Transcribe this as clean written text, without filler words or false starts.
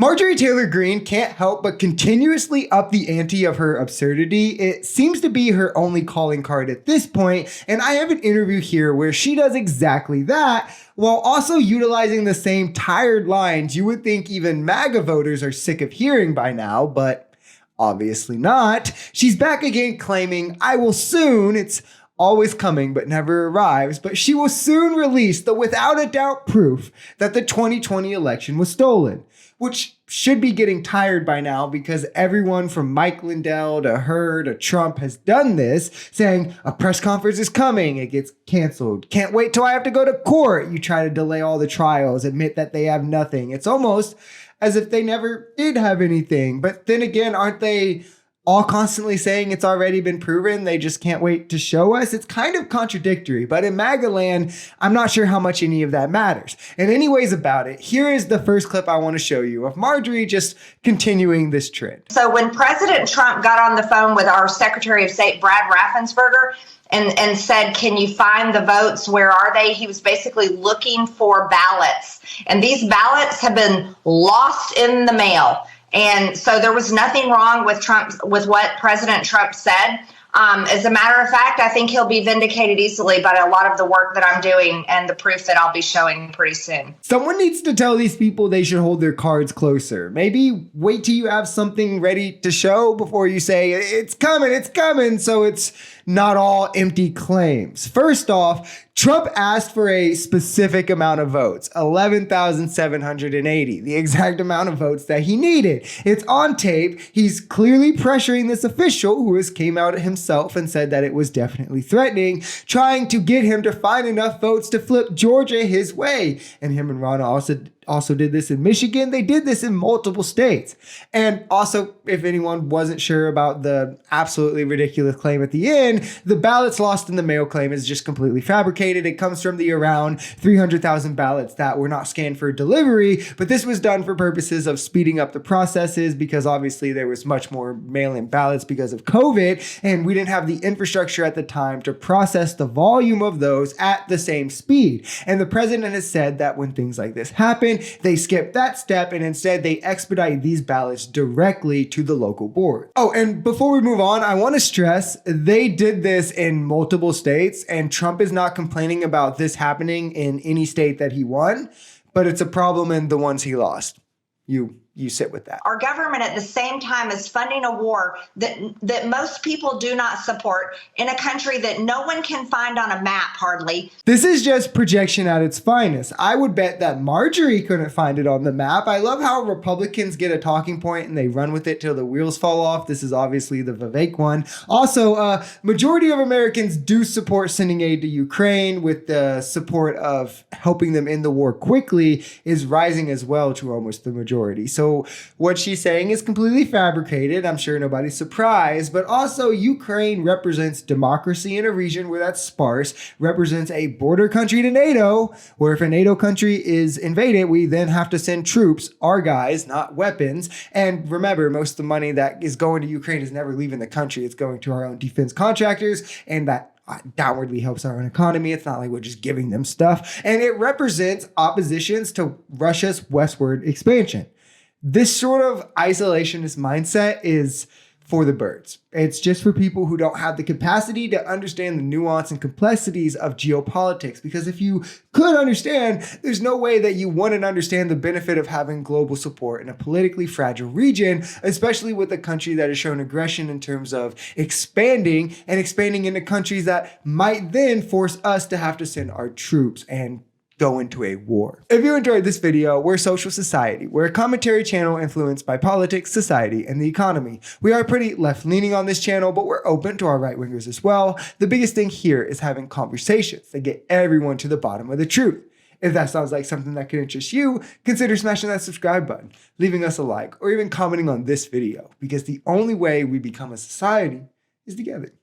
Marjorie Taylor Greene can't help but continuously up the ante of her absurdity. It seems to be her only calling card at this point, and I have an interview here where she does exactly that, while also utilizing the same tired lines you would think even MAGA voters are sick of hearing by now, but obviously not. She's back again claiming, "I will soon," it's always coming but never arrives, but she will soon release the without a doubt proof that the 2020 election was stolen, which should be getting tired by now because everyone from Mike Lindell to her to Trump has done this, saying a press conference is coming, it gets canceled. Can't wait till I have to go to court. You try to delay all the trials, admit that they have nothing. It's almost as if they never did have anything. But then again, aren't they all constantly saying it's already been proven? They just can't wait to show us. It's kind of contradictory, but in MAGA land, I'm not sure how much any of that matters. And anyways about it, here is the first clip I want to show you of Marjorie just continuing this trend. So when President Trump got on the phone with our Secretary of State, Brad Raffensperger, and said, "Can you find the votes? Where are they?" He was basically looking for ballots. And these ballots have been lost in the mail. And so there was nothing wrong with what President Trump said. As a matter of fact, I think he'll be vindicated easily by a lot of the work that I'm doing and the proof that I'll be showing pretty soon. Someone needs to tell these people they should hold their cards closer. Maybe wait till you have something ready to show before you say, it's coming, so it's not all empty claims. First off, Trump asked for a specific amount of votes, 11,780, the exact amount of votes that he needed. It's on tape. He's clearly pressuring this official who has came out himself and said that it was definitely threatening, trying to get him to find enough votes to flip Georgia his way. And him and Ronna also did this in Michigan. They did this in multiple states. And also, if anyone wasn't sure about the absolutely ridiculous claim at the end, the ballots lost in the mail claim is just completely fabricated. It comes from the around 300,000 ballots that were not scanned for delivery, but this was done for purposes of speeding up the processes because obviously there was much more mail-in ballots because of COVID, and we didn't have the infrastructure at the time to process the volume of those at the same speed. And the president has said that when things like this happen, they skip that step and instead they expedite these ballots directly to the local board. Oh, and before we move on, I want to stress they did this in multiple states, and Trump is not complaining about this happening in any state that he won, but it's a problem in the ones he lost. You sit with that. Our government at the same time is funding a war that most people do not support in a country that no one can find on a map hardly. This is just projection at its finest. I would bet that Marjorie couldn't find it on the map. I love how Republicans get a talking point and they run with it till the wheels fall off. This is obviously the Vivek one. Also, majority of Americans do support sending aid to Ukraine, with the support of helping them end the war quickly is rising as well to almost the majority. So what she's saying is completely fabricated. I'm sure nobody's surprised, but also Ukraine represents democracy in a region where that's sparse, represents a border country to NATO, where if a NATO country is invaded, we then have to send troops, our guys, not weapons. And remember, most of the money that is going to Ukraine is never leaving the country. It's going to our own defense contractors, and that downwardly helps our own economy. It's not like we're just giving them stuff. And it represents oppositions to Russia's westward expansion. This sort of isolationist mindset is for the birds. It's just for people who don't have the capacity to understand the nuance and complexities of geopolitics. Because if you could understand, there's no way that you wouldn't understand the benefit of having global support in a politically fragile region, especially with a country that has shown aggression in terms of expanding into countries that might then force us to have to send our troops and go into a war. If you enjoyed this video, we're Social Society. We're a commentary channel influenced by politics, society, and the economy. We are pretty left-leaning on this channel, but we're open to our right-wingers as well. The biggest thing here is having conversations that get everyone to the bottom of the truth. If that sounds like something that could interest you, consider smashing that subscribe button, leaving us a like, or even commenting on this video, because the only way we become a society is together.